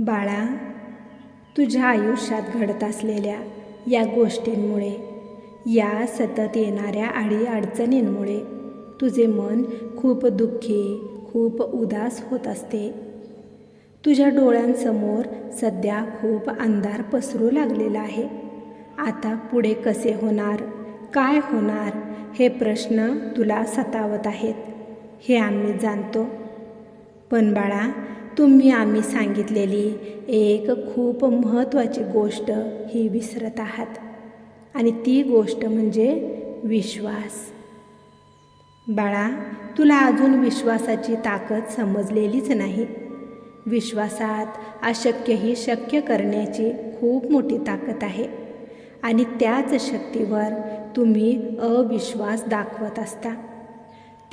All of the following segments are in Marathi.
बाळा, तुझ्या आयुष्यात घडत असलेल्या या गोष्टींमुळे, या सतत येणाऱ्या अडीअडचणींमुळे तुझे मन खूप दुःखी, खूप उदास होत असते. तुझ्या डोळ्यांसमोर सध्या खूप अंधार पसरू लागलेला आहे. आता पुढे कसे होणार, काय होणार, हे प्रश्न तुला सतावत आहेत, हे आम्ही जाणतो. पण बाळा, आम्ही सांगितलेली एक खूप महत्त्वाची गोष्ट ही विसरत आहात, आणि ती गोष्ट म्हणजे विश्वास. बाळा, तुला अजून विश्वासाची ताकद समजलेलीच नाही. विश्वासात अशक्यही शक्य करण्याची खूप मोठी ताकद आहे, आणि त्याच शक्तीवर तुम्ही अविश्वास दाखवत असता.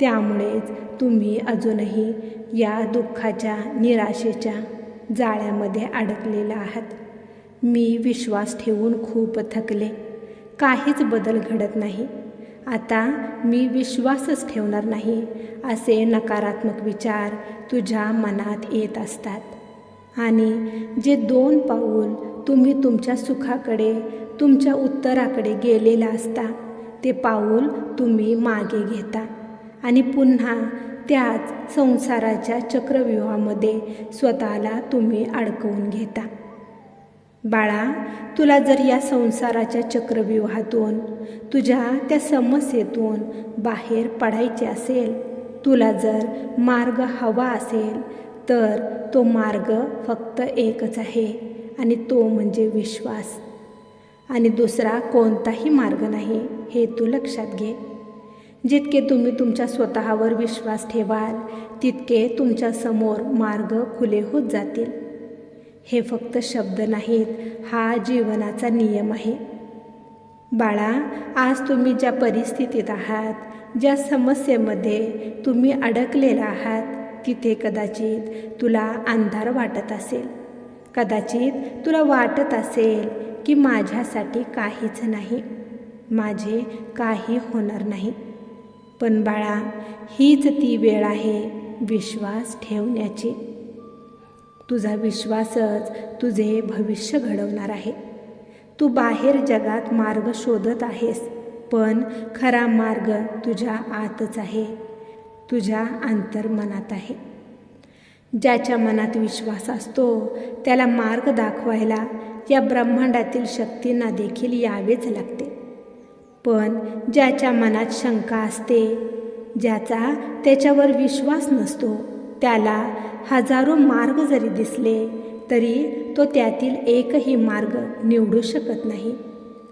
त्यामुळेच तुम्ही अजूनही या दुःखाच्या, निराशेच्या जाळ्यामध्ये अडकलेला आहात. मी विश्वास ठेवून खूप थकले, काहीच बदल घडत नाही, आता मी विश्वासच ठेवणार नाही, असे नकारात्मक विचार तुझ्या मनात येत असतात. आणि जे 2 पाऊल तुम्ही तुमच्या सुखाकडे, तुमच्या उत्तराकडे गेलेला असता, ते पाऊल तुम्ही मागे घेता आणि पुन्हा त्याच संसाराच्या चक्रव्यूहामध्ये स्वतःला तुम्ही अडकवून घेता. बाळा, तुला जर या संसाराच्या चक्रव्यूहातून, तुझ्या त्या समस्येतून बाहेर पडायचे असेल, तुला जर मार्ग हवा असेल, तर तो मार्ग फक्त एकच आहे, आणि तो म्हणजे विश्वास. आणि दुसरा कोणताही मार्ग नाही, हे तू लक्षात घे. जितके तुम्ही तुमच्या स्वतःवर विश्वास ठेवाल, तितके तुमच्या समोर मार्ग खुले होत जातील. हे फक्त शब्द नाहीत, हा जीवनाचा नियम आहे. बाळा, आज तुम्ही ज्या परिस्थितीत आहात, ज्या समस्येमध्ये तुम्ही अडकलेला आहात, तिथे कदाचित तुला अंधार वाटत असेल. कदाचित तुला वाटत असेल की माझ्यासाठी काहीच नाही, माझे काही होणार नाही. पण बाळा, हीच ती वेळ आहे विश्वास ठेवण्याची. तुझा विश्वासच तुझे भविष्य घडवणार आहे. तू बाहेर जगात मार्ग शोधत आहेस, पण खरा मार्ग तुझ्या आतच आहे, तुझ्या अंतर्मनात आहे. ज्याच्या मनात विश्वास असतो, त्याला मार्ग दाखवायला या ब्रह्मांडातील शक्तींना देखील यावेच लागते. पण ज्याच्या मनात शंका असते, ज्याचा त्याच्यावर विश्वास नसतो, त्याला हजारो मार्ग जरी दिसले, तरी तो त्यातील एकही मार्ग निवडू शकत नाही,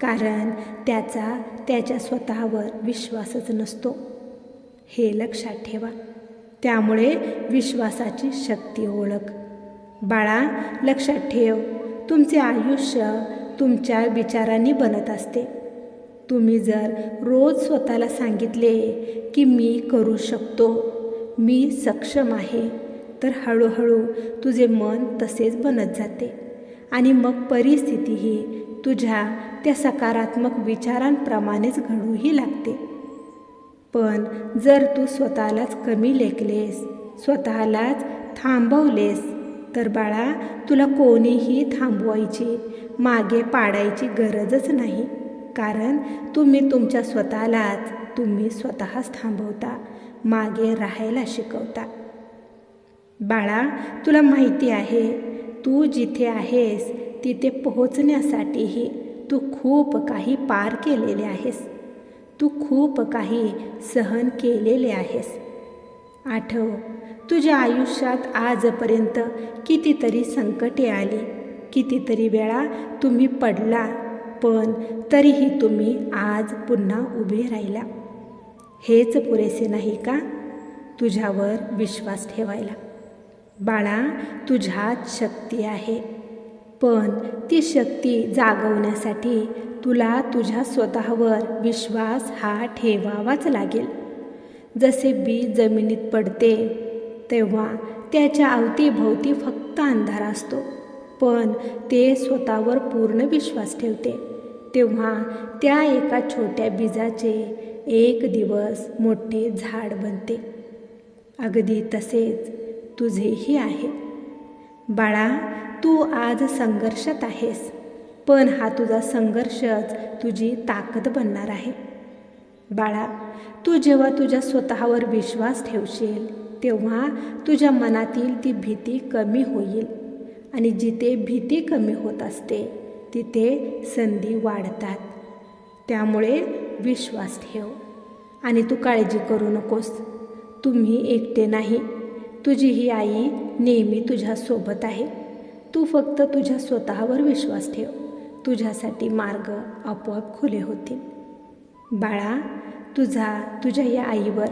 कारण त्याच्या स्वतःवर विश्वासच नसतो. हे लक्षात ठेवा. त्यामुळे विश्वासाची शक्ती ओळख. बाळा, लक्षात ठेव, तुमचे आयुष्य तुमच्या विचारांनी बनत असते. तुम्ही जर रोज स्वतःला सांगितले की मी करू शकतो, मी सक्षम आहे, तर हळूहळू तुझे मन तसेच बनत जाते, आणि मग परिस्थितीही तुझ्या त्या सकारात्मक विचारांप्रमाणेच घडूही लागते. पण जर तू स्वतःलाच कमी लेखलेस, स्वतःलाच थांबवलेस, तर बाळा, तुला कोणीही थांबवायची, मागे पाडायची गरजच नाही, कारण तुम्ही तुमच्या स्वतःलाच तुम्ही स्वतःच थांबवता, मागे राहायला शिकवता. बाळा, तुला माहिती आहे, तू जिथे आहेस तिथे पोहोचण्यासाठीही तू खूप काही पार केलेले आहेस, तू खूप काही सहन केलेले आहेस. आठव, तुझ्या आयुष्यात आजपर्यंत कितीतरी संकटे आली, कितीतरी वेळा तुम्ही पडला, पण तरीही तुम्ही आज पुन्हा उभे राहिला. हेच पुरेसे नाही का तुझ्यावर विश्वास ठेवायला? बाळा, तुझ्यात शक्ती आहे, पण ती शक्ती जागवण्यासाठी तुला तुझ्या स्वतःवर विश्वास हा ठेवावाच लागेल. जसे बीज जमिनीत पडते, तेव्हा त्याच्या अवतीभोवती फक्त अंधार असतो, पण ते स्वतःवर पूर्ण विश्वास ठेवते, तेव्हा त्या एका छोट्या बीजाचे एक दिवस मोठे झाड बनते. अगदी तसेच तुझेही आहे. बाळा, तू आज संघर्षात आहेस, पण हा तुझा संघर्षच तुझी ताकद बनणार आहे. बाळा, तू जेव्हा तुझ्या स्वतःवर विश्वास ठेवशील तेव्हा तुझ्या मनातील ती भीती कमी होईल. आणि जिथे भीती कमी होत असते तिथे संधी वाढतात. त्यामुळे विश्वास ठेव आणि तू काळजी करू नकोस. तुम्ही एकटे नाही. तुझी ही आई नेहमी तुझ्यासोबत आहे. तू फक्त तुझ्या स्वतःवर विश्वास ठेव. तुझ्यासाठी मार्ग आपोआप खुले होतील. बाळा, तुझ्या या आईवर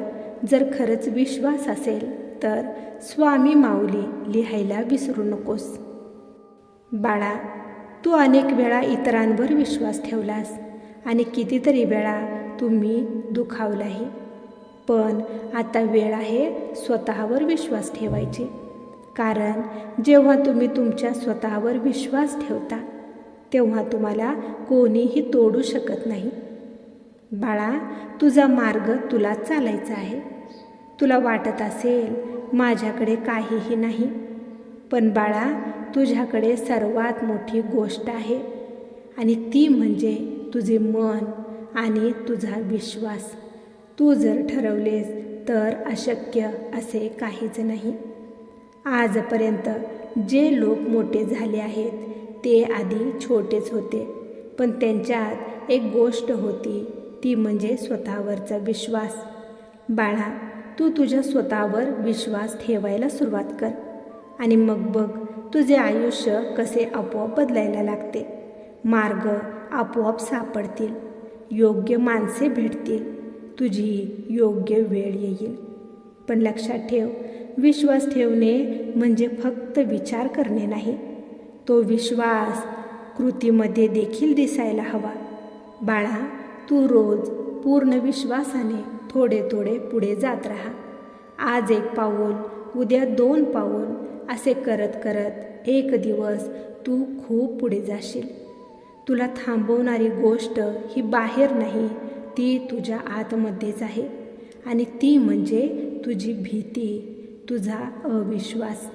जर खरंच विश्वास असेल तर स्वामी माऊली लिहायला विसरू नकोस. बाळा, तू अनेक वेळा इतरांवर विश्वास ठेवलास आणि कितीतरी वेळा तुम्ही दुखावलाही. पण आता वेळ आहे स्वतःवर विश्वास ठेवायची. कारण जेव्हा तुम्ही तुमच्या स्वतःवर विश्वास ठेवता तेव्हा तुम्हाला कोणीही तोडू शकत नाही. बाळा, तुझा मार्ग तुलाच चालायचा आहे. तुला वाटत असेल माझ्याकडे काहीही नाही, पण बाळा, तुझ्याकडे सर्वात मोठी गोष्ट आहे आणि ती म्हणजे तुझे मन आणि तुझा विश्वास. तू जर ठरवलेस तर अशक्य असे काहीच नाही. आजपर्यंत जे लोक मोठे झाले आहेत ते आधी छोटेच होते, पण त्यांच्यात एक गोष्ट होती, ती म्हणजे स्वतःवरचा विश्वास. बाळा, तू तुझ्या स्वतःवर विश्वास ठेवायला सुरुवात कर आणि मग बघ तुझे आयुष्य कसे आपोआप बदलायला लागते. मार्ग आपोआप सापडतील, योग्य माणसे भेटतील, तुझी योग्य वेळ येईल. पण लक्षात ठेव, विश्वास ठेवणे म्हणजे फक्त विचार करणे नाही. तो विश्वास कृतीमध्ये देखील दिसायला हवा. बाळा, तू रोज पूर्ण विश्वासाने थोडे थोडे पुढे जात राहा. आज 1 पाऊल, उद्या 2 पाऊल असे करत करत एक दिवस तू खूप पुढे जाशील. तुला थांबवणारी गोष्ट ही बाहेर नाही, ती तुझ्या आतमध्येच आहे. आणि ती म्हणजे तुझी भीती, तुझा अविश्वास.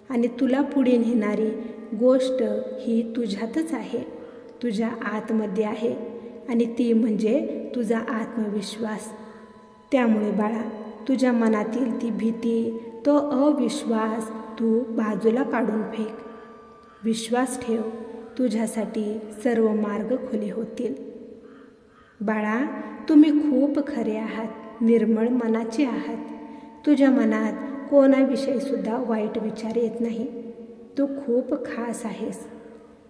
आणि तुला पुढे नेणारी गोष्ट ही तुझ्यातच आहे, तुझ्या आतमध्ये आहे. आणि ती म्हणजे तुझा आत्मविश्वास. त्यामुळे बाळा, तुझ्या मनातील ती भीती, तो अविश्वास तू बाजूला काढून फेक. विश्वास ठेव, तुझ्यासाठी सर्व मार्ग खुले होतील. बाळा, तुम्ही खूप खरे आहात, निर्मळ मनाचे आहात. तुझ्या मनात कोणाविषयीसुद्धा वाईट विचार येत नाही. तू खूप खास आहेस.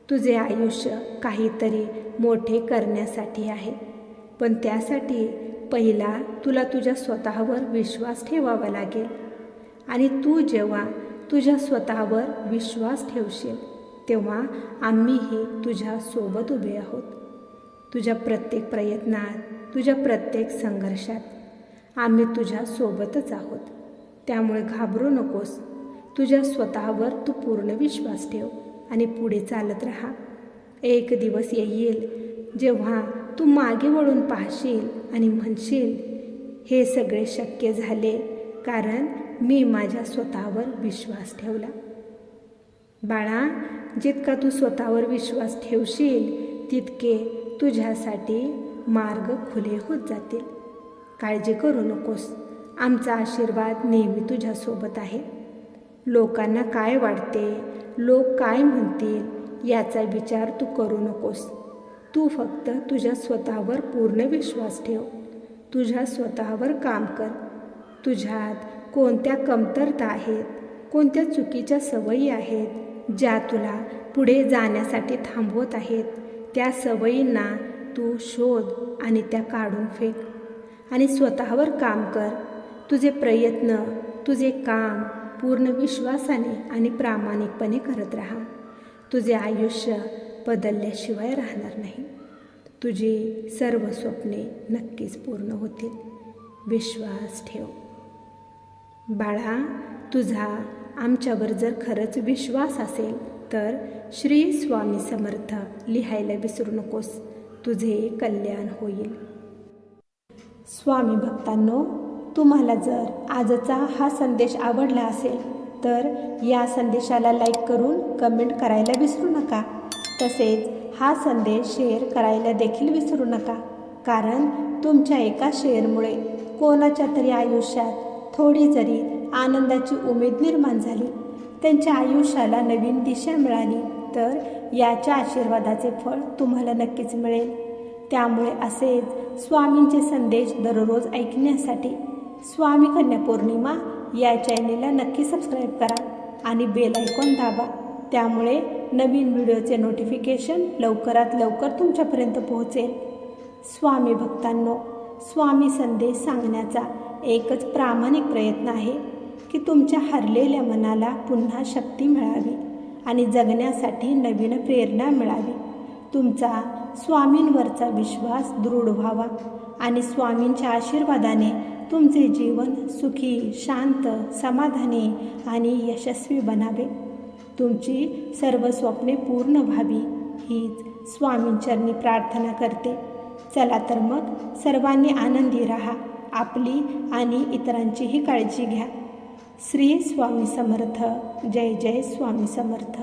तुझे आयुष्य काहीतरी मोठे करण्यासाठी आहे, पण त्यासाठी पहिला तुला तुझ्या स्वतःवर विश्वास ठेवावा लागेल. आणि तू जेव्हा तुझ्या स्वतःवर विश्वास ठेवशील तेव्हा आम्हीही तुझ्या सोबत उभे आहोत. तुझ्या प्रत्येक प्रयत्नात, तुझ्या प्रत्येक संघर्षात आम्ही तुझ्या सोबतच आहोत. त्यामुळे घाबरू नकोस. तुझ्या स्वतःवर तू पूर्ण विश्वास ठेव आणि पुढे चालत राहा. एक दिवस येईल जेव्हा तू मागे वळून पाहशील आणि म्हणशील, हे सगळे शक्य झाले कारण मी माझ्या स्वतःवर विश्वास ठेवला. बाळा, जितका तू स्वतःवर विश्वास ठेवशील तितके तुझ्यासाठी मार्ग खुले होत जातील. काळजी करू नकोस. आमचा आशीर्वाद नेहमी तुझ्यासोबत आहे. लोकांना काय वाटते, लोक काय म्हणतील याचा विचार तू करू नकोस. तू फक्त तुझ्या स्वतःवर पूर्ण विश्वास ठेव. तुझ्या स्वतःवर काम कर. तुझ्यात कोणत्या कमतरता आहेत, कोणत्या चुकीच्या सवयी आहेत ज्या तुला पुढे जाण्यासाठी थांबवत आहेत, त्या सवयींना तू शोध आणि त्या काढून फेक आणि स्वतःवर काम कर. तुझे प्रयत्न, तुझे काम पूर्ण विश्वासाने आणि प्रामाणिकपणे करत राहा. तुझे आयुष्य बदलल्याशिवाय राहणार नाही. तुझी सर्व स्वप्ने नक्कीच पूर्ण होतील. विश्वास ठेव. बाळा, तुझा आमच्यावर जर खरंच विश्वास असेल तर श्री स्वामी समर्थ लिहायला विसरू नकोस. तुझे कल्याण होईल. स्वामी भक्तांनो, तुम्हाला जर आजचा हा संदेश आवडला असेल तर या संदेशाला लाईक करून कमेंट करायला विसरू नका. तसेच हा संदेश शेअर करायला देखील विसरू नका, कारण तुमच्या एका शेअरमुळे कोणाच्या तरी आयुष्यात थोडी जरी आनंदाची उमेद निर्माण झाली, त्यांच्या आयुष्याला नवीन दिशा मिळाली, तर याच्या आशीर्वादाचे फळ तुम्हाला नक्कीच मिळेल. त्यामुळे असेच स्वामींचे संदेश दररोज ऐकण्यासाठी स्वामी कन्या पौर्णिमा या चॅनेलला नक्की सबस्क्राईब करा आणि बेल आयकॉन दाबा. त्यामुळे नवीन व्हिडिओचे नोटिफिकेशन लवकरात लवकर तुमच्यापर्यंत पोहोचेल. स्वामी भक्तांनो, स्वामी संदेश सांगण्याचा एकच प्रामाणिक प्रयत्न आहे की तुमच्या हरलेल्या मनाला पुन्हा शक्ती मिळावी आणि जगण्यासाठी नवीन प्रेरणा मिळावी. तुमचा स्वामींवरचा विश्वास दृढ व्हावा आणि स्वामींच्या आशीर्वादाने तुमचे जीवन सुखी, शांत, समाधानी आणि यशस्वी बनावे. तुमची सर्व स्वप्ने पूर्ण व्हावी हीच स्वामींचरणी प्रार्थना करते. चला तर मग सर्वांनी आनंदी राहा, आपली आणि इतरांचीही काळजी घ्या. श्री स्वामी समर्थ. जय जय स्वामी समर्थ.